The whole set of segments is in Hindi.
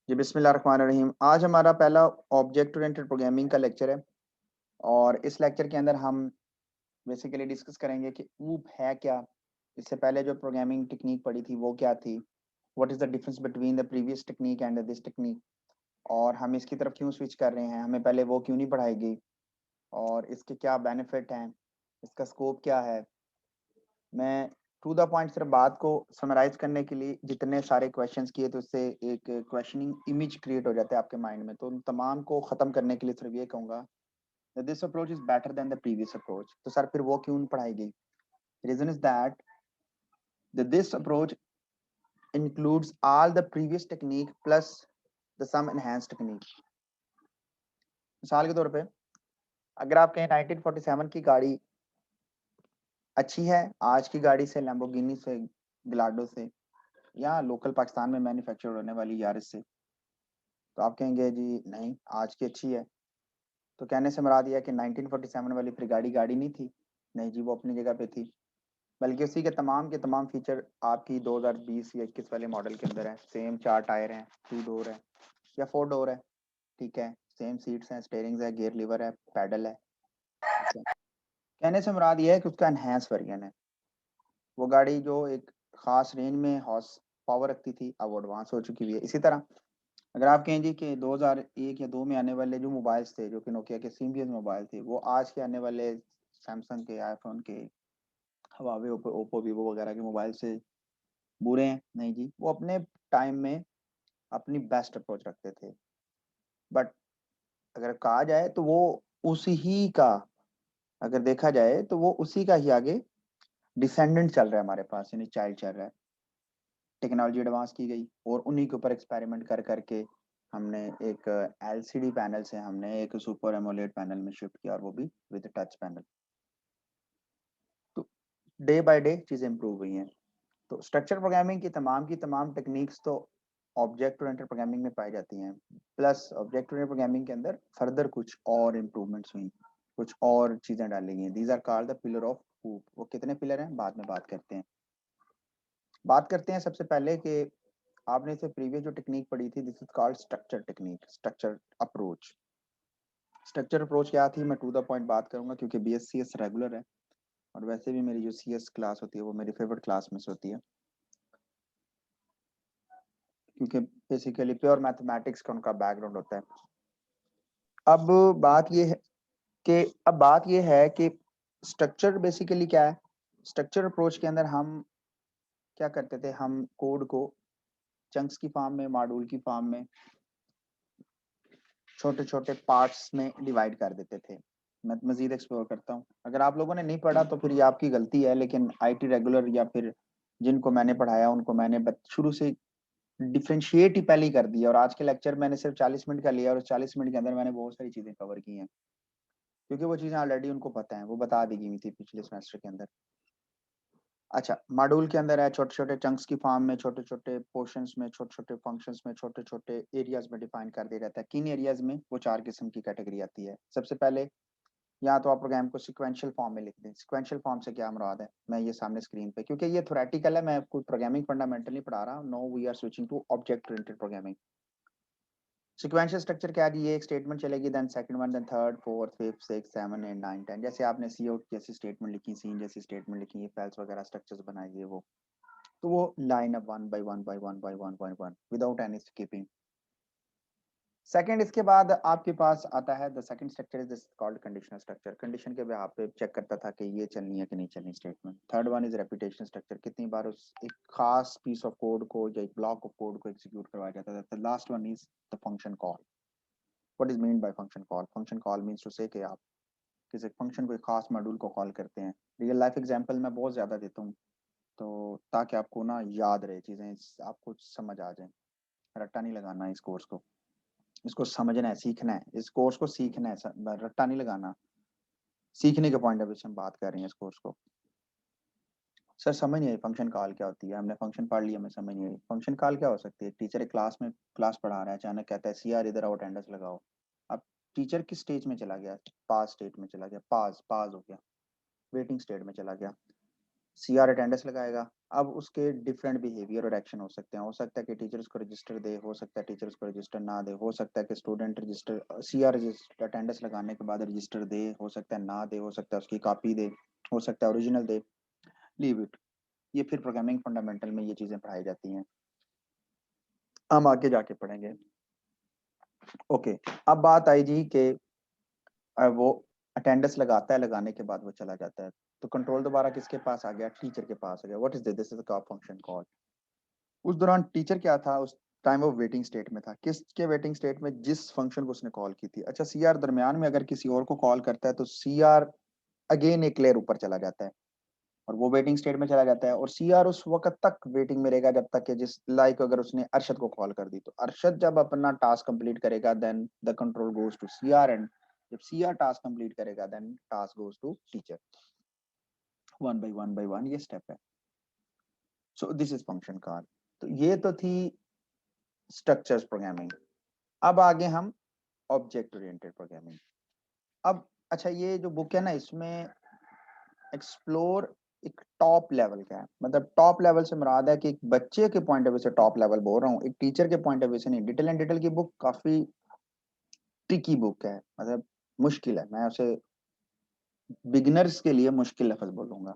जी, बिस्मिल्लाहिर्रहमानिर्रहीम। आज हमारा पहला ऑब्जेक्ट ओरिएंटेड प्रोग्रामिंग का लेक्चर है और इस लेक्चर के अंदर हम बेसिकली डिस्कस करेंगे कि ऊप है क्या? इससे पहले जो प्रोग्रामिंग टेक्नीक पढ़ी थी वो क्या थी? What is the difference between the previous technique and this technique और हम इसकी तरफ क्यों स्विच कर रहे हैं? हमें पहले वो क्यों नहीं पढ़ाई गई और इसके क्या बेनिफिट हैं? इसका स्कोप क्या है? मैं टू द पॉइंट सिर्फ बात को समराइज़ करने के लिए जितने सारे क्वेश्चंस किए तो उससे एक क्वेश्चनिंग इमेज क्रिएट हो जाता है आपके माइंड में। तो उन तमाम को ख़त्म करने के लिए सिर्फ ये कहूँगा that this approach is better than the previous approach। तो सर फिर वो क्यों नहीं पढ़ाई गई? Reason is that this approach includes all the previous technique plus the some enhanced technique। मिसाल के तौर पे अगर आप कहें 1947 की गाड़ी अच्छी है आज की गाड़ी से, लैम्बोर्गिनी से, गलाडो से या लोकल पाकिस्तान में मैन्युफैक्चर होने वाली यारिस से, तो आप कहेंगे जी नहीं आज की अच्छी है। तो कहने से मुराद ये है कि 1947 वाली फिर गाड़ी गाड़ी नहीं थी। नहीं जी, वो अपनी जगह पे थी, बल्कि उसी के तमाम फीचर आपकी 2020 या 21 वाले मॉडल के अंदर है। सेम 4 टायर हैं, 2 डोर है या 4 डोर है, ठीक है। सेम सीट्स हैं, स्टीयरिंग्स है, गियर लीवर है, पैडल है, ठीक है। कहने से मुराद ये है कि उसका एनहांस वर्जन है। वो गाड़ी जो एक खास रेंज में हॉर्स पावर रखती थी, अब वो एडवांस हो चुकी हुई है। इसी तरह अगर आप कहें जी कि 2001 या 2 में आने वाले जो मोबाइल्स थे, जो कि नोकिया के सिम्बियन मोबाइल थे, वो आज के आने वाले सैमसंग के, आईफोन के, हुआवे, ओप्पो, वीवो वगैरह के मोबाइल से बुरे हैं? नहीं जी, वो अपने टाइम में अपनी बेस्ट अप्रोच रखते थे। बट अगर कहा जाए तो वो उसी ही का अगर देखा जाए तो वो उसी का ही आगे डिसेंडेंट चल रहा है हमारे पास, यानी चाइल्ड चल रहा है। टेक्नोलॉजी एडवांस की गई और उन्हीं के ऊपर एक्सपेरिमेंट कर करके हमने एक एलसीडी पैनल से हमने एक सुपर एमोलेड पैनल में शिफ्ट किया और वो भी विद टच पैनल। तो डे बाय डे चीज़ें इंप्रूव हुई हैं। तो स्ट्रक्चर प्रोग्रामिंग की तमाम टेक्निक्स तो ऑब्जेक्ट ओरिएंटेड प्रोग्रामिंग में पाई जाती हैं। प्लस ऑब्जेक्ट ओरिएंटेड प्रोग्रामिंग के अंदर फर्दर कुछ और इम्प्रूवमेंट्स हुई, कुछ और चीज़ें डाली गई हैं। These are called the pillar of OOP. वो कितने पिलर हैं बाद में बात करते हैं। बात करते हैं सबसे पहले कि आपने से प्रीवियस जो टेक्निक पढ़ी थी, this is called structure technique, structure approach. Structure approach क्या थी? मैं टू द पॉइंट बात करूंगा क्योंकि बीएससीएस रेगुलर है और वैसे भी मेरी जो सीएस क्लास होती है वो मेरी फेवरेट क्लास में से होती है, क्योंकि बेसिकली प्योर मैथमेटिक्स का उनका बैकग्राउंड होता है। अब बात ये है कि स्ट्रक्चर बेसिकली क्या है। स्ट्रक्चर अप्रोच के अंदर हम क्या करते थे? हम कोड को चंक्स की फॉर्म में, मॉड्यूल की फॉर्म में, छोटे छोटे पार्ट्स में डिवाइड कर देते थे। मैं मजीद एक्सप्लोर करता हूँ। अगर आप लोगों ने नहीं पढ़ा तो फिर ये आपकी गलती है, लेकिन आईटी रेगुलर या फिर जिनको मैंने पढ़ाया उनको मैंने शुरू से डिफ्रेंशिएट ही पहले ही कर दिया और आज के लेक्चर मैंने सिर्फ 40 मिनट का लिया और उस 40 मिनट के अंदर मैंने बहुत सारी चीजें कवर की हैं, क्योंकि वो चीजें ऑलरेडी उनको पता है, वो बता दी गई थी पिछले सेमेस्टर के अंदर। अच्छा, मॉड्यूल के अंदर है छोटे छोटे चंक्स की फॉर्म में, छोटे छोटे पोर्शंस में, छोटे छोटे फंक्शंस में, छोटे छोटे एरियाज में डिफाइन कर दिया जाता है। किन एरियाज में? वो 4 किस्म की कैटेगरी आती है। सबसे पहले या तो आप प्रोग्राम को सीक्वेंशियल फॉर्म में लिख दें। सीक्वेंशियल फॉर्म से क्या मुराद है? मैं ये सामने स्क्रीन पे, क्योंकि ये थ्योरेटिकल है, मैं आपको प्रोग्रामिंग फंडामेंटली पढ़ा रहा हूँ। No, we are switching to object oriented programming. Sequential structure क्या है? ये एक स्टेटमेंट चलेगी, then second one, then third, fourth, fifth, six, seven, eight, nine, 10। जैसे आपने सी आउट जैसी स्टेटमेंट लिखी, सीन जैसी स्टेटमेंट लिखी, इफ एल्स वगैरह स्ट्रक्चर्स बनाई है वो, तो वो line up one by one by one by one by one without any skipping. Second, इसके बाद आपके पास आता है the second structure is called conditional structure. Condition के बिहाफ पे चेक करता था कि ये चलनी है कि नहीं चलनी statement. Third one is repetition structure, कितनी बार उस एक खास पीस ऑफ कोड को या एक ब्लॉक ऑफ कोड को एग्जीक्यूट करवाया जाता था। The last one is the function call. What is mean by function call? Function call means to say कि आप किसी फंक्शन को एक खास मॉड्यूल को कॉल करते हैं। रियल लाइफ एग्जांपल मैं बहुत ज्यादा देता हूँ तो ताकि आपको ना याद रहे चीजें, आपको समझ आ जाए। रट्टा नहीं लगाना इस कोर्स को, इसको समझना है, सीखना है। इस कोर्स को सीखना है, रट्टा नहीं लगाना। सीखने के पॉइंट ऑफ व्यू से हम बात कर रहे हैं इस कोर्स को। सर समझ नहीं आई फंक्शन कॉल क्या होती है? हमने फंक्शन पढ़ लिया, हमें समझ नहीं आई फंक्शन कॉल क्या हो सकती है। टीचर एक क्लास में क्लास पढ़ा रहा है, अचानक कहता है सी आर इधर आओ अटेंडेंस लगाओ। अब टीचर किस स्टेज में चला गया? पास स्टेट में चला गया, पास पास हो गया, वेटिंग स्टेट में चला गया। सी आर अटेंडेंस लगाएगा, अब उसके डिफरेंट बिहेवियर और एक्शन हो सकते हैं। हो सकता है कि टीचर उसको रजिस्टर दे, हो सकता है टीचर उसको रजिस्टर ना दे, हो सकता है कि student register CR register attendance लगाने के बाद रजिस्टर दे, हो सकता है ना दे, हो सकता है उसकी कॉपी दे, हो सकता है ओरिजिनल दे, लीव इट। ये फिर प्रोग्रामिंग फंडामेंटल में ये चीजें पढ़ाई जाती हैं, हम आगे जाके पढ़ेंगे। ओके, अब बात आई जी कि वो अटेंडेंस लगाता है, लगाने के बाद वो चला जाता है, तो कंट्रोल दोबारा किसके पास आ गया? टीचर के पास आ गया। What is this is the function call. उस दौरान टीचर क्या था? उस टाइम वो वेटिंग स्टेट में था। किसके वेटिंग स्टेट में? जिस फंक्शन को उसने कॉल की थी। अच्छा, सीआर दरमियान में अगर किसी और को कॉल करता है तो सीआर अगेन एक लेयर ऊपर चला जाता है और वो वेटिंग स्टेट में चला जाता है, और सीआर उस वक्त तक वेटिंग में रहेगा जब तक कि जिस लाइक अगर उसने अरशद को कॉल कर दी, तो अरशद जब अपना टास्क कंप्लीट करेगा then the control goes to CR, and जब सीआर टास्क कंप्लीट करेगा then task goes to teacher. One by one ये स्टेप है। So this is function call. तो ये तो थी स्ट्रक्चर्स प्रोग्रामिंग। अब आगे हम ऑब्जेक्ट ओरिएंटेड प्रोग्रामिंग। अब अच्छा, ये जो बुक है ना, इसमें एक्सप्लोर एक टॉप लेवल का है। मतलब टॉप लेवल से मुराद है कि एक बच्चे के पॉइंट ऑफ व्यू से टॉप लेवल बोल रहा हूँ, एक टीचर के पॉइंट ऑफ व्यू से नहीं। डिटेल एंड डिटेल की बुक काफी ट्रिकी बुक है, मतलब मुश्किल है, मैं उसे बिगिनर्स के लिए मुश्किल लफ्ज बोलूंगा।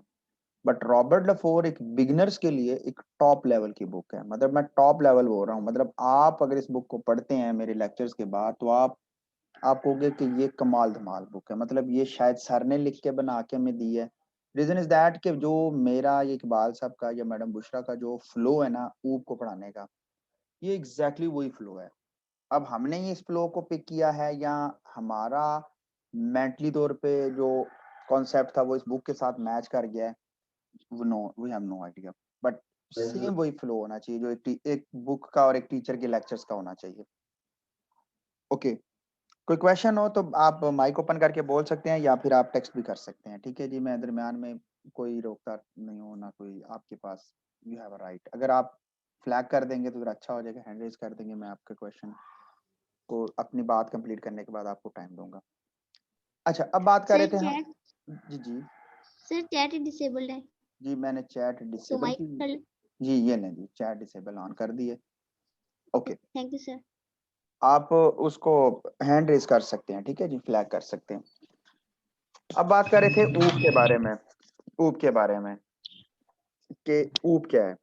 बट रॉबर्ट लफोर एक बिगिनर्स के लिए एक टॉप लेवल की बुक है। मतलब मैं टॉप लेवल बोल रहा हूँ, मतलब आप अगर इस बुक को पढ़ते हैं मेरे लेक्चर्स के बाद, तो आप कहोगे कि ये कमाल धमाल बुक है। मतलब ये शायद सर ने लिख के बना के हमें दी है। रीजन इज दैट कि जो मेरा ये इकबाल साहब का या मैडम बुशरा का जो फ्लो है ना ऊप को पढ़ाने का, ये एग्जैक्टली वही फ्लो है। अब हमने ये इस फ्लो को पिक किया है या हमारा मेंटली तौर पे जो कॉन्सेप्ट था वो इस बुक के साथ मैच कर गया है, वो no we have no idea. But same वही फ्लो होना चाहिए जो एक बुक का और एक टीचर के लेक्चर्स का होना चाहिए। ओके, कोई क्वेश्चन हो तो आप माइक ओपन करके बोल सकते हैं या फिर आप टेक्स्ट भी कर सकते हैं। ठीक है जी, मैं दरमियान में कोई रोकता नहीं हूँ ना कोई आपके पास। You have a right. अगर आप फ्लैग कर देंगे तो फिर अच्छा हो जाएगा, हैंड रेज कर देंगे, मैं आपके क्वेश्चन को अपनी बात कंप्लीट करने के बाद आपको टाइम दूंगा। अच्छा, अब बात कर रहे सर थे हम। चैट जी जी सर चैट डिसेबल्ड है, जी, मैंने चैट तो डिसेबल माइक की। कर। जी ये नहीं जी, चैट डिसेबल ऑन कर दिए। Okay, thank you sir. आप उसको हैंड रेज कर सकते हैं, ठीक है जी, फ्लैग कर सकते हैं। अब बात कर रहे थे ऊप के बारे में। ऊप के बारे में कि ऊप क्या है।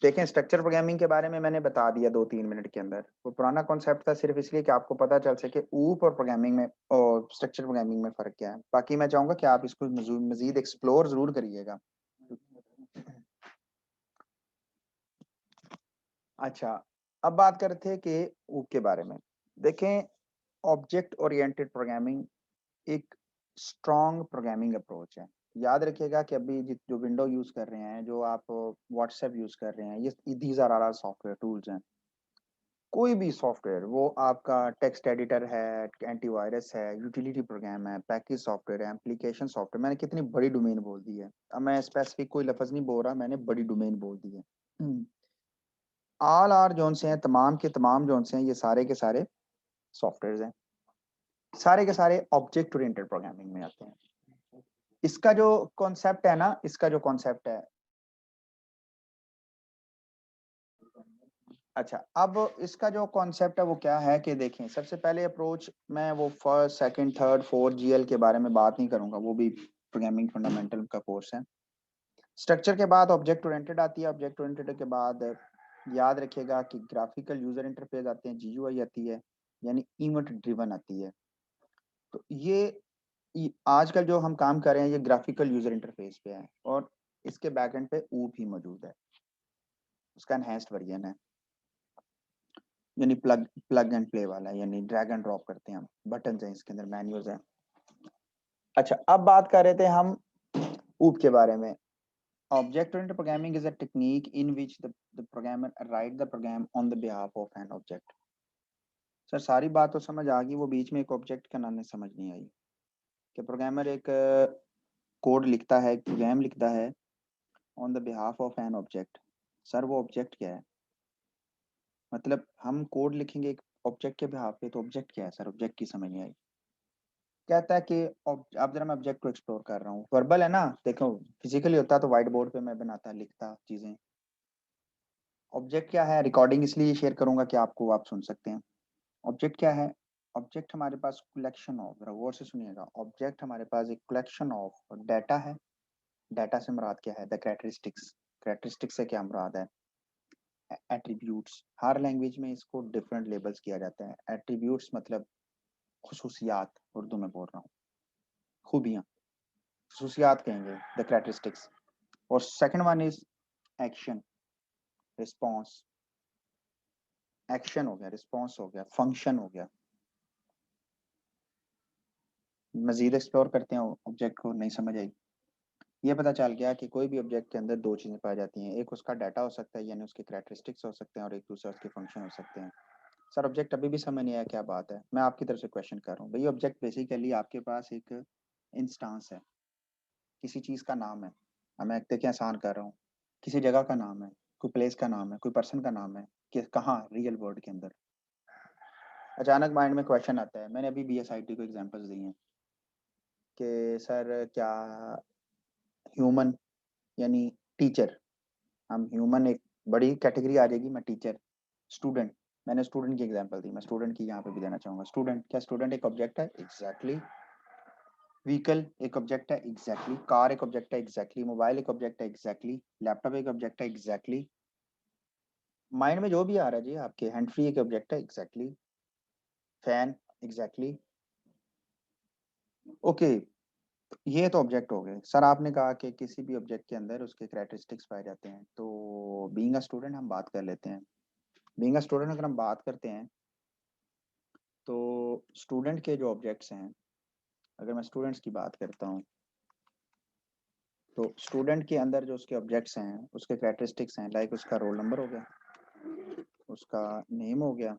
देखें, स्ट्रक्चर प्रोग्रामिंग के बारे में मैंने बता दिया 2-3 मिनट के अंदर। वो पुराना कॉन्सेप्ट था सिर्फ इसलिए कि आपको पता चल सके ऊप और प्रोग्रामिंग में और स्ट्रक्चर प्रोग्रामिंग में फर्क क्या है। बाकी मैं चाहूंगा कि आप इसको मजीद एक्सप्लोर जरूर करिएगा। अच्छा, अब बात कर रहे थे कि ऊप के बारे में। देखें, ऑब्जेक्ट ओरिएंटेड प्रोग्रामिंग एक स्ट्रॉन्ग प्रोग्रामिंग अप्रोच है। याद रखिएगा कि अभी जो विंडो यूज कर रहे हैं, जो आप व्हाट्सएप यूज कर रहे हैं, ये these are are software tools हैं। कोई भी सॉफ्टवेयर, वो आपका टेक्स्ट एडिटर है, एंटीवायरस है, यूटिलिटी प्रोग्राम है, पैकेज सॉफ्टवेयर है, एप्लीकेशन सॉफ्टवेयर, मैंने कितनी बड़ी डोमेन बोल दी है। अब मैं स्पेसिफिक कोई लफ्ज नहीं बोल रहा, मैंने बड़ी डोमेन बोल दी है। ऑल आर जोन से हैं, तमाम के तमाम जोन से हैं, ये सारे के सारे सॉफ्टवेयर हैं, सारे के सारे ऑब्जेक्ट ओरिएंटेड प्रोग्रामिंग में आते हैं। इसका जो कॉन्सेप्ट है ना, इसका जो कॉन्सेप्ट है, अच्छा, अब इसका जो कॉन्सेप्ट है वो क्या है कि देखें, सबसे पहले अप्रोच, मैं वो first second third fourth GL के बारे में बात नहीं करूंगा, वो भी प्रोग्रामिंग फंडामेंटल का कोर्स है। स्ट्रक्चर के बाद ऑब्जेक्ट ओरिएंटेड आती है, ऑब्जेक्ट ओरिएंटेड के बाद याद रखिएगा कि ग्राफिकल यूजर इंटरफेस आते हैं, जीयूआई आती है, यानी इवेंट ड्रिवन आती है। तो ये आजकल जो हम काम कर रहे हैं ये ग्राफिकल यूजर इंटरफेस पे है, और इसके बैकएंड पे ऊप ही मौजूद है, उसका एनहेंस्ड वर्जन है, यानी प्लग एंड प्ले वाला है, यानी ड्रैग एंड ड्रॉप करते हैं हम, बटन है इसके अंदर, मेन्यूज है। अच्छा, अब बात कर रहे थे हम ऊप के बारे में। Object oriented programming is a technique in which the programmer write the program on the behalf of an object. Sir सारी बात तो समझ आ गई, वो बीच में एक ऑब्जेक्ट का नाम समझ नहीं आई कि प्रोग्रामर एक कोड लिखता है, एक प्रोग्राम लिखता है on the behalf of an object. Sir वो ऑब्जेक्ट क्या है? मतलब हम कोड लिखेंगे एक ऑब्जेक्ट के बिहाफ पे, तो ऑब्जेक्ट क्या है सर? ऑब्जेक्ट की समझ नहीं आई। कहता है कि अब जरा मैं ऑब्जेक्ट को एक्सप्लोर कर रहा हूँ, वर्बल है ना, देखो फिजिकली होता तो व्हाइट बोर्ड पे मैं बनाता, लिखता चीजें। ऑब्जेक्ट क्या है, रिकॉर्डिंग इसलिए शेयर करूंगा कि आपको आप सुन सकते हैं। ऑब्जेक्ट क्या है, ऑब्जेक्ट हमारे पास कलेक्शन ऑफ, गौर से सुनिएगा, ऑब्जेक्ट हमारे पास एक कलेक्शन ऑफ डाटा है। डाटा से मुराद क्या है, द कैरेक्टरिस्टिक्स, कैरेक्टरिस्टिक्स से क्या मुराद है, एट्रीब्यूट्स। हर लैंग्वेज में इसको डिफरेंट लेबल्स किया जाता है। एट्रीब्यूट्स मतलब खुसूसियात, उर्दू में बोल रहा हूँ, खूबियाँ, खुसूसियात कहेंगे, द कैरेक्टरिस्टिक्स। और second one is action, response. Action हो गया, रिस्पॉन्स हो गया, फंक्शन हो गया। मजीद एक्सप्लोर करते हैं ऑब्जेक्ट को, नहीं समझ आई। ये पता चल गया कि कोई भी ऑब्जेक्ट के अंदर दो चीजें पाई जाती हैं, एक उसका डाटा हो सकता है यानी उसके कैरेक्टरिस्टिक्स हो सकते हैं, और एक दूसरा उसके फंक्शन हो सकते हैं। सर ऑब्जेक्ट अभी भी समझ नहीं आया क्या बात है, मैं आपकी तरफ से क्वेश्चन कर रहा हूँ। भाई ऑब्जेक्ट बेसिकली आपके पास एक इंस्टांस है, किसी चीज का नाम है। अब मैं देखिए आसान कर रहा हूँ, किसी जगह का नाम है, कोई प्लेस का नाम है, कोई पर्सन का नाम है, कि कहाँ रियल वर्ल्ड के अंदर। अचानक माइंड में क्वेश्चन आता है, मैंने अभी BSIT को एग्जांपल्स दी हैं कि सर क्या ह्यूमन यानी टीचर, हम ह्यूमन एक बड़ी कैटेगरी आ जाएगी, मैं टीचर, स्टूडेंट, मैंने स्टूडेंट की एग्जांपल दी, मैं स्टूडेंट की यहाँ पे भी देना चाहूंगा। स्टूडेंट, क्या स्टूडेंट एक ऑब्जेक्ट है? एग्जैक्टली। व्हीकल एक ऑब्जेक्ट है? एग्जैक्टली। कार एक ऑब्जेक्ट है? एग्जैक्टली। मोबाइल एक ऑब्जेक्ट है? एग्जैक्टली। लैपटॉप एक ऑब्जेक्ट है? एग्जैक्टली। माइंड में जो भी आ रहा है जी आपके, हैंड फ्री एक ऑब्जेक्ट है? एग्जैक्टली। Fan, exactly. ओके, ये तो ऑब्जेक्ट हो गए। सर आपने कहा कि किसी भी ऑब्जेक्ट के अंदर उसके कैरेक्टरिस्टिक्स पाए जाते हैं, तो बीइंग अ स्टूडेंट हम बात कर लेते हैं। बीइंग अ स्टूडेंट अगर हम बात करते हैं तो स्टूडेंट के जो ऑब्जेक्ट्स हैं, अगर मैं स्टूडेंट्स की बात करता हूँ तो स्टूडेंट के अंदर जो उसके ऑब्जेक्ट्स हैं, उसके कैरेक्टरिस्टिक्स हैं, लाइक उसका रोल नंबर हो गया, उसका नेम हो गया,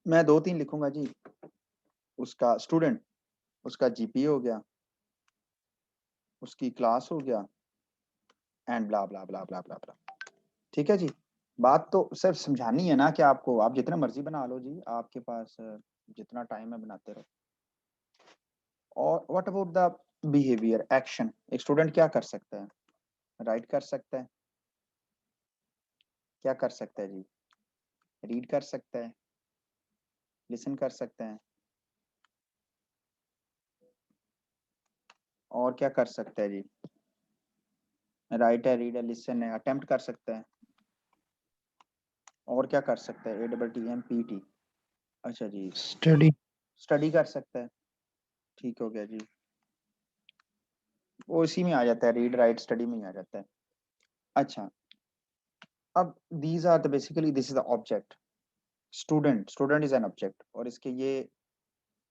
मैं 2-3 लिखूंगा जी, उसका स्टूडेंट, उसका GPA हो गया, उसकी क्लास हो गया, and blah blah blah blah blah ब्ला। ठीक है जी, बात तो सिर्फ समझानी है ना कि आपको, आप जितना मर्जी बना लो जी, आपके पास जितना टाइम है बनाते रहो। और what about the behaviour, action, एक स्टूडेंट क्या कर सकता है? राइट कर सकता है, क्या कर सकता है जी? रीड कर सकता है, लिसन कर सकते हैं, और क्या कर सकता है जी? राइट है, रीड है, लिसन है, अटेम्प्ट कर सकता है, और क्या कर सकता है? ATTMPT। अच्छा जी, स्टडी। स्टडी कर सकता है, ठीक हो गया जी, वो इसी में आ जाता है, रीड राइट स्टडी में ही आ जाता है। अच्छा, अब these are the basically, this is the object. Student, student is an object, और इसके ये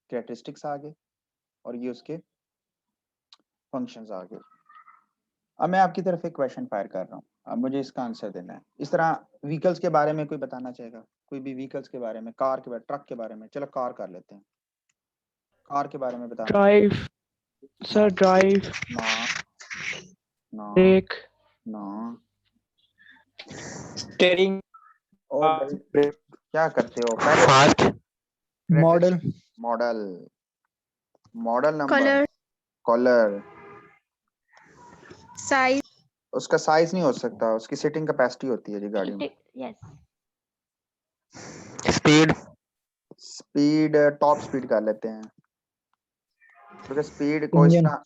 कैरेक्टरिस्टिक्स आ गए और ये उसके फंक्शंस आ गए। अब मैं आपकी तरफ एक क्वेश्चन फायर कर रहा हूँ, अब मुझे इसका आंसर देना है। इस तरह व्हीकल्स के बारे में कोई बताना चाहेगा? कोई भी व्हीकल्स के बारे में, कार के बारे, ट्रक के बारे में, चलो कार कर लेते हैं, कार के बारे में बताना ड्राइव सर, चाहेगा? ड्राइव, ना ना ब्रेक, ना। स्टेयरिंग, ओ भाई क्या करते हो पहले? Fast, model, model, model number, Color, colour. size, उसका साइज नहीं हो सकता, उसकी सीटिंग कैपेसिटी होती है जी गाड़ी में। yes. Speed, speed, top speed कर लेते हैं, क्योंकि स्पीड को इस इंजन, तरह,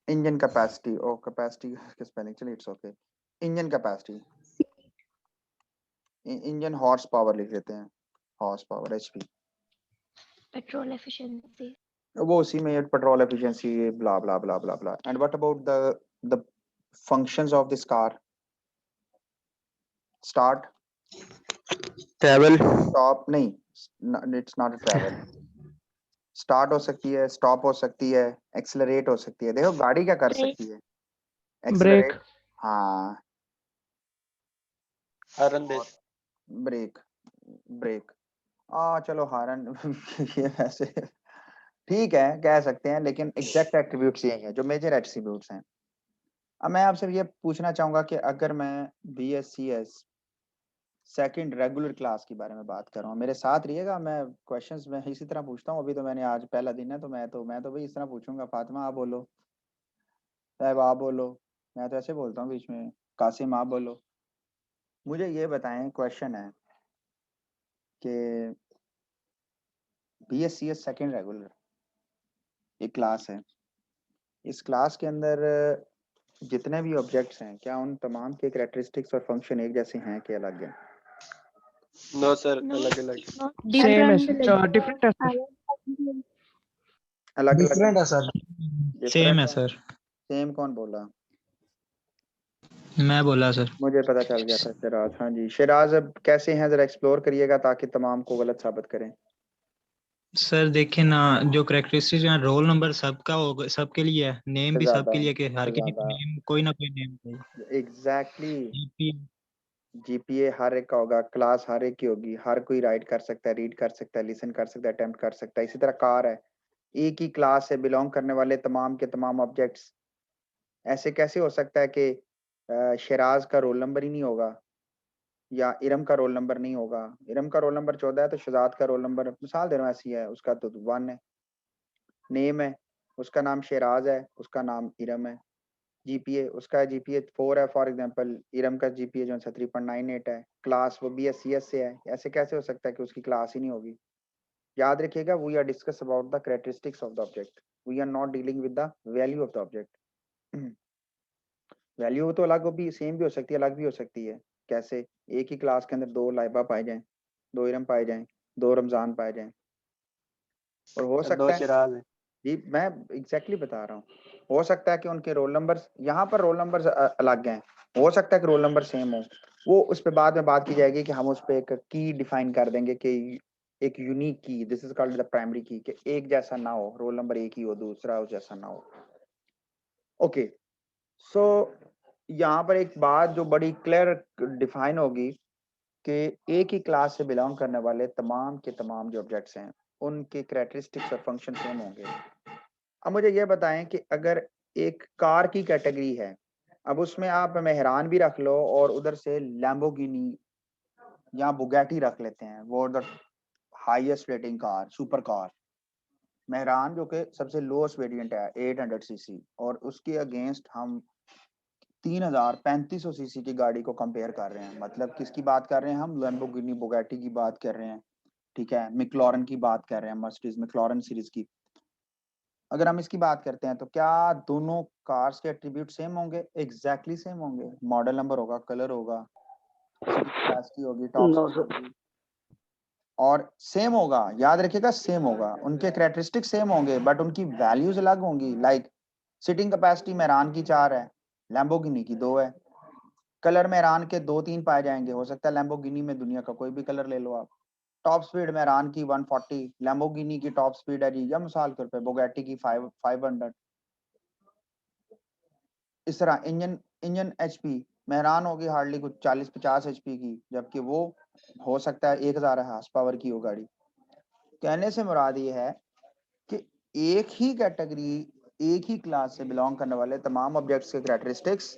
इंजन कैपेसिटी, ओ कैपेसिटी की स्पेलिंग, चलिए it's okay. Engine capacity, engine horse power लिख देते हैं, horse power, HP। Petrol efficiency, वो उसी में petrol efficiency, blah blah blah blah blah. And what about the functions of this car? Start, travel, stop, नहीं, it's not a travel. Start हो सकती है, स्टॉप हो सकती है, एक्सेलरेट हो सकती है। देखो गाड़ी क्या कर brake, सकती है, ब्रेक, एक्सेलरेट, हाँ, हॉर्न और दे, ब्रेक, ब्रेक। चलो हारन ये वैसे ठीक है, कह सकते हैं, लेकिन एग्जैक्ट एट्रीब्यूट्स यही है जो मेजर एट्रीब्यूट्स हैं। अब मैं आपसे ये पूछना चाहूंगा कि अगर मैं BScs सेकंड रेगुलर क्लास के बारे में बात कर रहा हूँ। मेरे साथ रहिएगा, मैं क्वेश्चंस में इसी तरह पूछता हूँ। अभी तो मैंने आज पहला दिन है, तो मैं तो भाई इस तरह पूछूंगा, फातिमा आप बोलो, साहब आप बोलो, मैं तो ऐसे बोलता हूँ बीच में, कासिम आप बोलो। मुझे ये बताएं, क्वेश्चन है कि BSCS सेकंड रेगुलर एक क्लास है, इस क्लास के अंदर जितने भी ऑब्जेक्ट्स हैं, क्या उन तमाम के कैरेक्टरिस्टिक्स और फंक्शन एक जैसे हैं कि अलग हैं? No, sir. No, अलग अलग. not Same different. है Like different है sir. अलग अलग डिफरेंट है सर। सेम है सर। सेम कौन बोला? मैं बोला सर। मुझे पता चल गया था, शिराज। हाँ जी शिराज, अब कैसे हैं जरा एक्सप्लोर करिएगा ताकि तमाम को गलत साबित करें। सर देखिए ना, जो करेक्टरिस्टिक्स हैं, रोल नंबर सबका होगा, सबके लिए है, नेम भी सबके लिए, कि हर किसी को नेम, कोई ना कोई नेम चाहिए। एग्जैक्टली। GPA हर एक का होगा, क्लास हर एक की होगी, हर कोई राइट कर सकता है, रीड कर सकता है, लिसन कर सकता है, अटेम्प्ट कर सकता है। इसी तरह कार है, एक ही क्लास से बिलोंग करने वाले तमाम के तमाम ऑब्जेक्ट्स। ऐसे कैसे हो सकता है कि शिराज का रोल नंबर ही नहीं होगा या इरम का रोल नंबर नहीं होगा? इरम का रोल नंबर 14 है तो शहजाद का रोल नंबर, मिसाल दे रहा हूँ, ऐसी है, उसका तो 1 है। नेम है, उसका नाम शिराज है, उसका नाम इरम है। GPA, उसका GPA 4 है फॉर एग्जांपल, इरम का GPA जो है 3.98 है। क्लास वो BSCS से है। ऐसे कैसे हो सकता है कि उसकी क्लास ही नहीं होगी? याद रखिएगा, we are discuss about the characteristics of the object, we are not dealing with the value of the object. Value तो अलग भी, सेम भी हो सकती है, अलग भी हो सकती है। कैसे? एक ही क्लास के अंदर 2 लाइबा पाए जाएं, 2 इरम पाए जाएं, 2 रमजान पाए जाएं, और हो दो सकता है, चिराग है. जी मैं एग्जैक्टली बता रहा हूँ, हो सकता है कि उनके रोल नंबर्स, यहाँ पर रोल नंबर्स अलग हैं, हो सकता है कि रोल नंबर सेम हो। वो उस पर बाद में बात की जाएगी कि हम उस पर एक की डिफाइन कर देंगे कि एक यूनिक की, this is called the primary की, कि एक जैसा ना हो, रोल नंबर एक ही हो, दूसरा उस जैसा ना हो। ओके, सो यहाँ पर एक बात जो बड़ी क्लियर डिफाइन होगी कि एक ही क्लास से बिलोंग करने वाले तमाम के तमाम जो ऑब्जेक्ट्स हैं, उनके कैरेक्टरिस्टिक्स और फंक्शन सेम होंगे। अब मुझे ये बताएं कि अगर एक कार की कैटेगरी है, अब उसमें आप मेहरान भी रख लो और उधर से लैम्बोर्गिनी या बुगैटी रख लेते हैं, वो the highest rating car, super car. Mehran जो कि सबसे लोएस्ट वेरिएंट है 800 सीसी, और उसके अगेंस्ट हम 3500 सीसी की गाड़ी को कंपेयर कर रहे हैं। मतलब किसकी बात कर रहे हैं हम? लैम्बोर्गिनी बुगैटी की बात कर रहे हैं, ठीक है, मैक्लॉरेन की बात कर रहे हैं, मर्सिडीज मैक्लॉरेन सीरीज की। अगर हम इसकी बात करते हैं तो क्या दोनों कार्स के एट्रीब्यूट सेम होंगे? एग्जैक्टली सेम होंगे। मॉडल नंबर होगा, कलर होगा, कैपेसिटी होगी, टॉप No, स्पीड होगी, और सेम होगा। याद रखिएगा, सेम होगा, उनके कैरेक्टरिस्टिक सेम होंगे, बट उनकी वैल्यूज अलग होंगी। लाइक सिटिंग कैपेसिटी मेहरान की 4 है, लैम्बोर्गिनी की 2 है। कलर मेहरान के 2-3 पाए जाएंगे, हो सकता है लैम्बोर्गिनी में दुनिया का कोई भी कलर ले लो आप। टॉप स्पीड मेहरान की 140, लैम्बोर्गिनी की टॉप स्पीड है जी, या मिसाल के तौर पे बुगैटी की 500। इस तरह इंजन HP, मेहरान होगी हार्डली कुछ 40-50 HP की, जबकि वो हो सकता है 1000 हार्स पावर की हो गाड़ी। कहने से मुराद ये है कि एक ही कैटेगरी, एक ही क्लास से बिलोंग करने वाले तमाम ऑब्जेक्ट्स के कैरेक्टरिस्टिक्स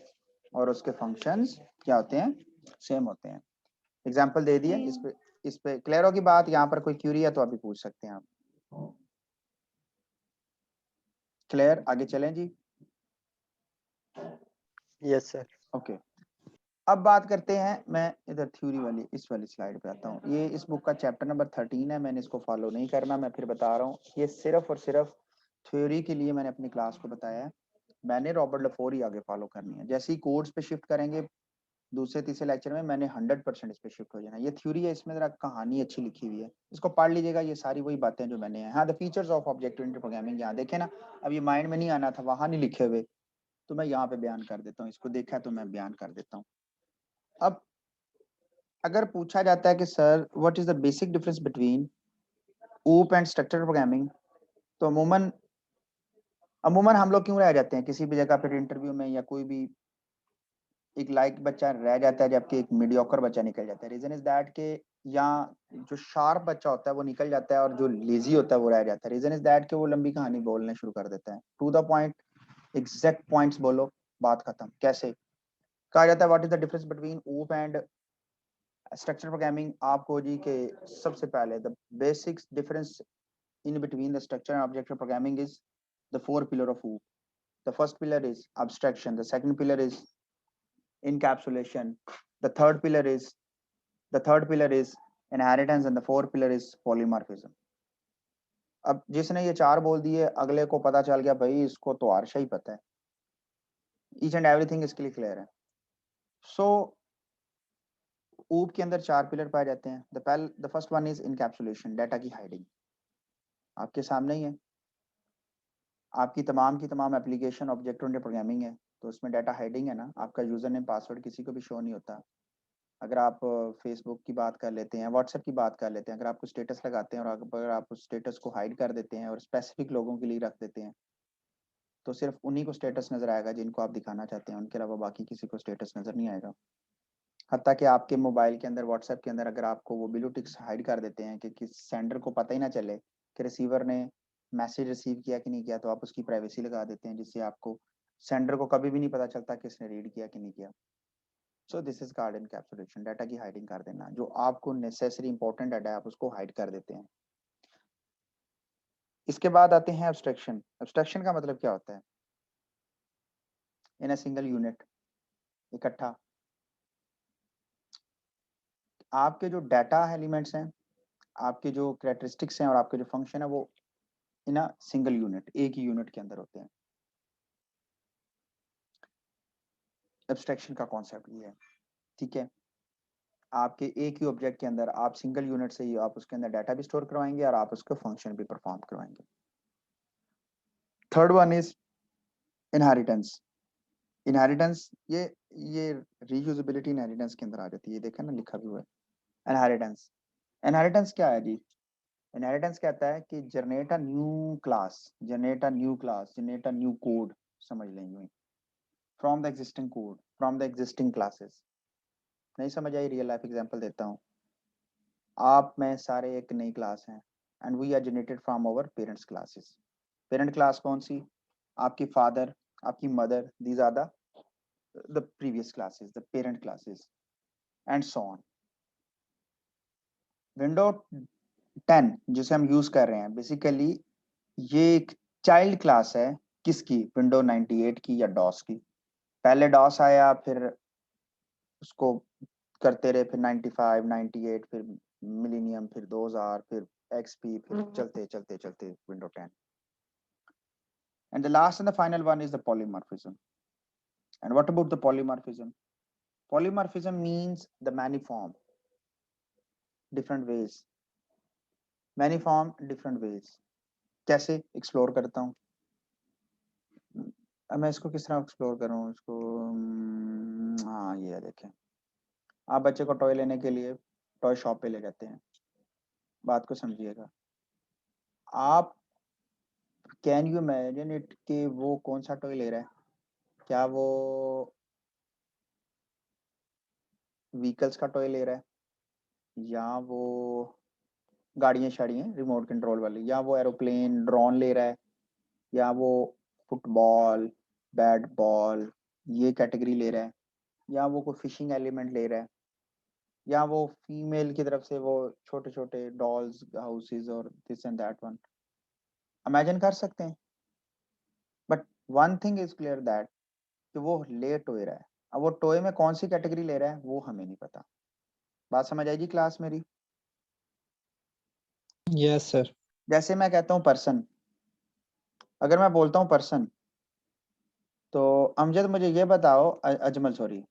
और उसके फंक्शंस क्या होते हैं? सेम होते हैं। एग्जांपल दे दिए। इस पे क्लियर होगी बात? यहाँ पर कोई क्यूरी है तो अभी पूछ सकते हैं आप। क्लियर? आगे चलें जी। Yes, sir. ओके, अब बात करते हैं, मैं इधर थ्योरी वाली इस वाली स्लाइड पे आता हूँ। ये इस बुक का चैप्टर नंबर 13 है, मैंने इसको फॉलो नहीं करना, मैं फिर बता रहा हूँ, ये सिर्फ और सिर्फ थ्योरी के लिए मैंने अपनी क्लास को बताया है। मैंने रॉबर्ट लफोर ही आगे फॉलो करनी है। जैसे ही कोड्स पे शिफ्ट करेंगे दूसरे तीसरे लेक्चर में, मैंने 100% इस पे शिफ्ट हो जाना। ये थ्योरी है, इसमें जरा कहानी अच्छी लिखी हुई है, इसको पढ़ लीजिएगा। ये सारी वही बातें जो मैंने हैं। हाँ, the features of object oriented programming, यहाँ देखे ना, अब ये माइंड में नहीं आना था, वहां नहीं लिखे हुए, तो मैं यहाँ पे बयान कर देता हूँ। इसको देखा है तो मैं बयान कर देता हूँ। अब अगर पूछा जाता है कि sir what is the basic difference between OOP and structured programming, तो अमूमन हम लोग क्यों रह जाते हैं किसी भी जगह पर इंटरव्यू में, या कोई भी एक लाइक बच्चा रह जाता है जबकि एक मीडियोकर बच्चा निकल जाता है? रीजन इज दैट के या जो शार्प बच्चा होता है वो निकल जाता है और जो लेजी होता है वो रह जाता है। रीजन इज दैट के वो लंबी कहानी बोलने शुरू कर देता है, to the point, exact points बोलो, बात खत्म। कैसे? कहा जाता है what is the difference between OOP and structure programming आपको जी के सबसे पहले the basic difference in between the structure and object programming is the four pillar of OOP. The first pillar is abstraction, the second pillar is encapsulation, the third pillar is inheritance, and the fourth pillar is polymorphism. अब जिसने ये चार बोल दिए अगले को पता चल गया भाई इसको तो आरशा ही पता है, ईच एंड एवरीथिंग इसके लिए क्लियर है। सो OOP के अंदर चार पिलर पाए जाते हैं। The first one is encapsulation, data की हाइडिंग। आपके सामने ही है, आपकी तमाम एप्लीकेशन ऑब्जेक्ट ओरिएंटेड प्रोग्रामिंग है तो उसमें डाटा हाइडिंग है ना, आपका यूजर नेम पासवर्ड किसी को भी शो नहीं होता। अगर आप फेसबुक की बात कर लेते हैं, व्हाट्सएप की बात कर लेते हैं, अगर आपको स्टेटस लगाते हैं और अगर आप उस स्टेटस को हाइड कर देते हैं और स्पेसिफिक लोगों के लिए रख देते हैं तो सिर्फ उन्हीं को स्टेटस नजर आएगा जिनको आप दिखाना चाहते हैं, उनके अलावा बाकी किसी को स्टेटस नजर नहीं आएगा। हत्ता कि आपके मोबाइल के अंदर व्हाट्सएप के अंदर अगर आपको वो ब्लू टिक्स हाइड कर देते हैं कि किस सेंडर को पता ही ना चले कि रिसीवर ने मैसेज रिसीव किया कि नहीं किया, तो आप उसकी प्राइवेसी लगा देते हैं जिससे आपको सेंडर को कभी भी नहीं पता चलता कि इसने रीड किया कि नहीं किया। सो this is called encapsulation, data की हाइडिंग कर देना। जो आपको नेसेसरी इंपॉर्टेंट डाटा है आप उसको हाइड कर देते हैं। इसके बाद आते हैं एब्स्ट्रैक्शन। एब्स्ट्रैक्शन का मतलब क्या होता है? इन अ सिंगल यूनिट, इकट्ठा आपके जो डाटा एलिमेंट्स हैं, आपके जो कैरेक्टरिस्टिक्स हैं और आपके जो फंक्शन है वो इन अ सिंगल यूनिट, एक ही यूनिट के अंदर होते हैं। एब्स्ट्रैक्शन का कॉन्सेप्ट ये है, ठीक है। आपके एक ही ऑब्जेक्ट के अंदर आप सिंगल यूनिट से ही आप उसके अंदर डाटा भी स्टोर करवाएंगे और आप उसको फंक्शन भी परफॉर्म करवाएंगे। Third one is inheritance. Inheritance ये रीयूजेबिलिटी इनहेरिटेंस के अंदर आ जाती है, ये देखा ना लिखा भी हुआ है इनहेरिटेंस। इनहेरिटेंस क्या है जी? इनहेरिटेंस कहता है कि generate a new class, generate a new class, generate a new code, समझ लेंगे, from the existing code, from the existing classes. नहीं समझ आई? रियल लाइफ एग्जांपल देता हूँ। आप में सारे एक नई क्लास हैं and we are generated from our parents classes. Parent class कौन सी? आपकी फादर, आपकी mother, these are the previous classes, the parent classes and so on. Window 10 जिसे हम यूज कर रहे हैं बेसिकली ये एक चाइल्ड क्लास है किसकी? विंडो 98 की या डॉस की। पहले डॉस आया, फिर उसको करते रहे, फिर 95, 98, फिर मिलीनियम, फिर 2000, फिर एक्सपी, फिर चलते चलते चलते window 10। And the last and the final one is the polymorphism. And what about the polymorphism? Polymorphism means the maniform, different ways. Maniform, different ways. कैसे एक्सप्लोर करता हूँ? अब मैं इसको किस तरह एक्सप्लोर करूँ इसको? हाँ ये देखें, आप बच्चे को टॉय लेने के लिए टॉय शॉप पे ले जाते हैं। बात को समझिएगा, आप कैन यू इमेजिन इट कि वो कौन सा टॉय ले रहा है? क्या वो व्हीकल्स का टॉय ले रहा है, या वो गाड़ियाँ शाड़ियाँ रिमोट कंट्रोल वाली, या वो एरोप्लेन ड्रोन ले रहा है, या वो फुटबॉल बैट बॉल ये कैटेगरी ले रहा है, या वो कोई फिशिंग एलिमेंट ले रहा है, या वो फीमेल की तरफ से वो छोटे छोटे डॉल्स हाउसेस और this and that one imagine कर सकते हैं। But one thing is clear that कि वो ले टोय रहा है। अब वो टोय में कौन सी कैटेगरी ले रहा है वो हमें नहीं पता। बात समझ आएगी क्लास मेरी? Yes sir. जैसे मैं कहता हूँ पर्सन, अगर मैं बोलता हूँ पर्सन तो अमजद मुझे ये बताओ, अजमल सॉरी,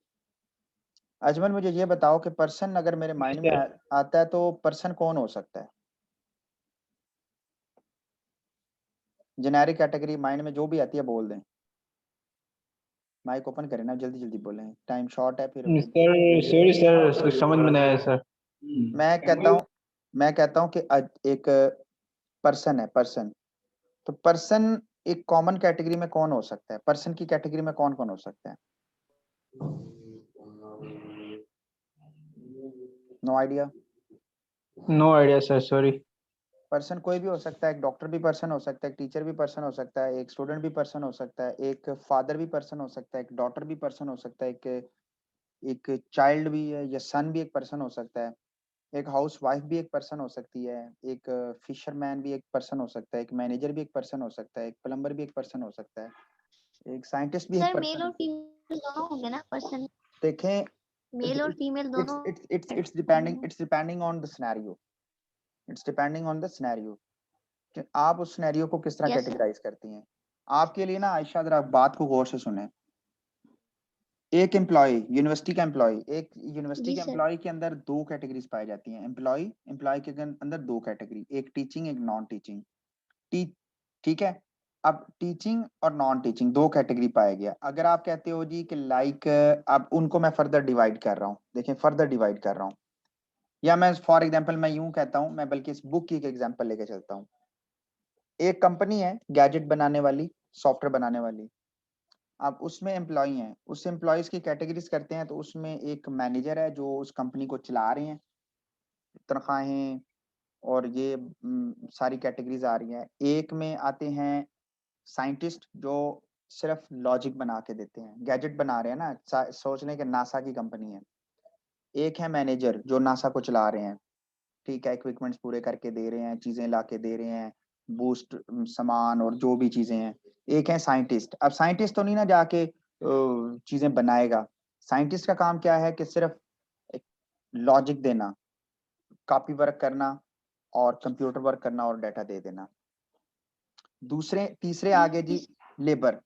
अजमल मुझे ये बताओ कि पर्सन अगर मेरे माइंड में आता है तो पर्सन कौन हो सकता है? जेनेरिक कैटेगरी माइंड में जो भी आती है बोल दें। माइक ओपन करें ना, जल्दी जल्दी बोलें, टाइम शॉर्ट है फिर। सर सॉरी सर, कुछ समझ में नहीं आया सर। मैं कहता हूँ कि एक पर्सन है, पर्सन, तो पर्सन एक कॉमन कैटेगरी में कौन हो सकता है? पर्सन की कैटेगरी में कौन कौन हो सकता है? No idea? No idea sir, sorry. Person कोई भी हो सकता है, एक डॉक्टर भी पर्सन हो सकता है, एक टीचर भी पर्सन हो सकता है, एक स्टूडेंट भी पर्सन हो सकता है, एक फादर भी पर्सन हो सकता है, एक डॉटर भी पर्सन हो सकता है, एक एक चाइल्ड भी है, या सन भी एक पर्सन हो सकता है, एक हाउस वाइफ भी एक पर्सन हो सकती है, एक फिशरमैन भी एक पर्सन हो सकता है, एक मैनेजर भी एक पर्सन हो सकता है, एक प्लम्बर भी एक पर्सन हो सकता है, एक साइंटिस्ट भी एक सर मेल पर्सन। और फीमेल दोनों होंगे ना पर्सन? देखें, मेल और फीमेल दोनों? it's depending on the scenario. It's depending on the scenario कि आप उस सिनेरियो को किस तरह Yes, sir. कैटेगराइज करती हैं। आपके लिए ना आयशा, जरा बात को गौर से सुने। एक एम्प्लॉय, यूनिवर्सिटी का एम्प्लॉय, एक यूनिवर्सिटी जी के सर। एम्प्लॉय के अंदर दो कैटेगरीज पाई जाती हैं। एम्प्लॉय के अंदर दो कैटेगरी, एक टीचिंग, एक नॉन टीचिंग। ठीक है, अब टीचिंग और नॉन टीचिंग दो कैटेगरी पाया गया। अगर आप कहते हो जी कि लाइक, अब उनको मैं फर्दर डिवाइड कर रहा हूँ, देखें फर्दर डिवाइड कर रहा हूँ, या मैं फॉर एग्जांपल मैं यूं कहता हूं, मैं बल्कि इस बुक की एक एग्जांपल लेके चलता हूं। एक कंपनी है गैजेट बनाने वाली, सॉफ्टवेयर बनाने वाली। अब उसमें एम्प्लॉय हैं, उस एम्प्लॉयज की कैटेगरीज करते हैं, तो उसमें एक मैनेजर है जो उस कंपनी को चला रहे हैं, तनख्वाहें और ये सारी कैटेगरीज आ रही हैं। एक में आते हैं साइंटिस्ट जो सिर्फ लॉजिक बना के देते हैं, गैजेट बना रहे हैं ना, सोच लें कि नासा की कंपनी है। एक है मैनेजर जो नासा को चला रहे हैं, ठीक है, इक्विपमेंट्स पूरे करके दे रहे हैं, चीजें ला के दे रहे हैं, बूस्ट सामान और जो भी चीजें हैं। एक है साइंटिस्ट। अब साइंटिस्ट तो नहीं ना जाके चीजें बनाएगा। साइंटिस्ट का काम क्या है कि सिर्फ लॉजिक देना, कॉपी वर्क करना और कंप्यूटर वर्क करना और डाटा दे देना। तीसरे आगे जी लेबर।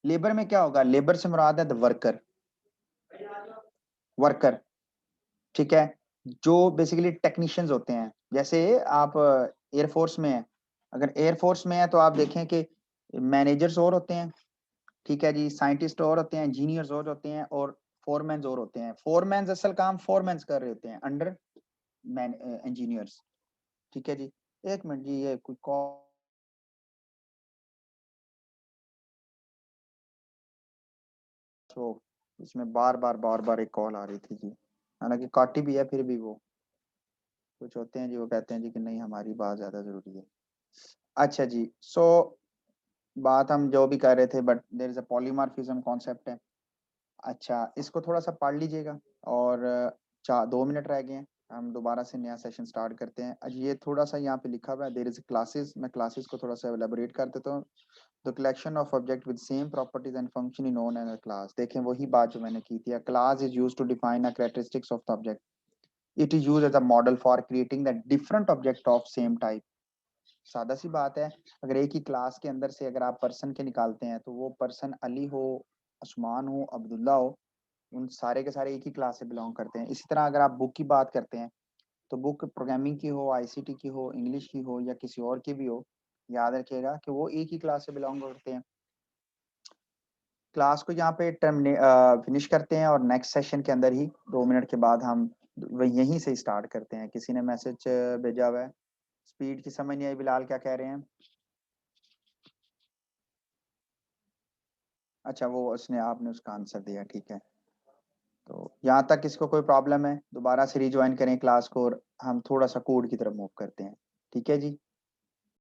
लेबर में क्या होगा? लेबर से मुराद है द वर्कर, ठीक है, जो बेसिकली टेक्नीशियंस होते हैं। जैसे आप एयरफोर्स में हैं, अगर एयरफोर्स में है तो आप देखें कि मैनेजर्स और होते हैं, ठीक है जी, साइंटिस्ट और होते हैं, इंजीनियर्स और होते हैं, और फोरमैन और होते हैं। फोरमैन असल काम फोरमैन कर रहे होते हैं अंडर इंजीनियर्स, ठीक है जी। एक मिनट जी, ये कोई कॉल, तो इसमें बार बार एक कॉल आ रही थी जी, हालांकि काटी भी है, फिर भी वो कुछ होते हैं जी, वो कहते हैं जी कि नहीं हमारी बात ज्यादा जरूरी है। अच्छा जी, बात हम जो भी कर रहे थे, but there is a polymorphism concept है। अच्छा, इसको थोड़ा सा पढ़ लीजिएगा, और 2 मिनट रह गए हैं, हम दोबारा से नया सेशन स्टार्ट करते हैं। आज ये थोड़ा सा यहाँ पे लिखा हुआ है, देयर इज क्लासेस, मैं क्लासेस को थोड़ा सा एलेबोरेट कर देता हूँ। The collection of object with same properties and function is known as a class. देखें वही बात जो मैंने की थी, a class is used to define a characteristics of the object. It is used as a model for creating the different object of same type. सादा सी बात है, अगर एक ही क्लास के अंदर से अगर आप पर्सन के निकालते हैं, तो वो पर्सन अली हो, उस्मान हो, अब्दुल्ला हो, उन सारे के सारे एक ही क्लास से बिलोंग करते हैं। इसी तरह अगर आप बुक की बात करते हैं, तो बुक प्रोग्रामिंग की हो, आईसीटी की हो, इंग्लिश की हो, या किसी और की भी हो, याद रखिएगा कि वो एक ही क्लास से बिलोंग करते हैं। क्लास को यहाँ पे फिनिश करते हैं, और नेक्स्ट सेशन के अंदर ही 2 मिनट के बाद हम यहीं से स्टार्ट करते हैं। किसी ने मैसेज भेजा हुआ है, स्पीड की समझ नहीं आई, बिलाल क्या कह रहे हैं? अच्छा, वो उसने आपने उसका आंसर दिया, ठीक है। तो यहाँ तक किसको कोई प्रॉब्लम है, दोबारा से रिज्वाइन करें क्लास को, और हम थोड़ा सा कोड की तरफ मूव करते हैं, ठीक है जी।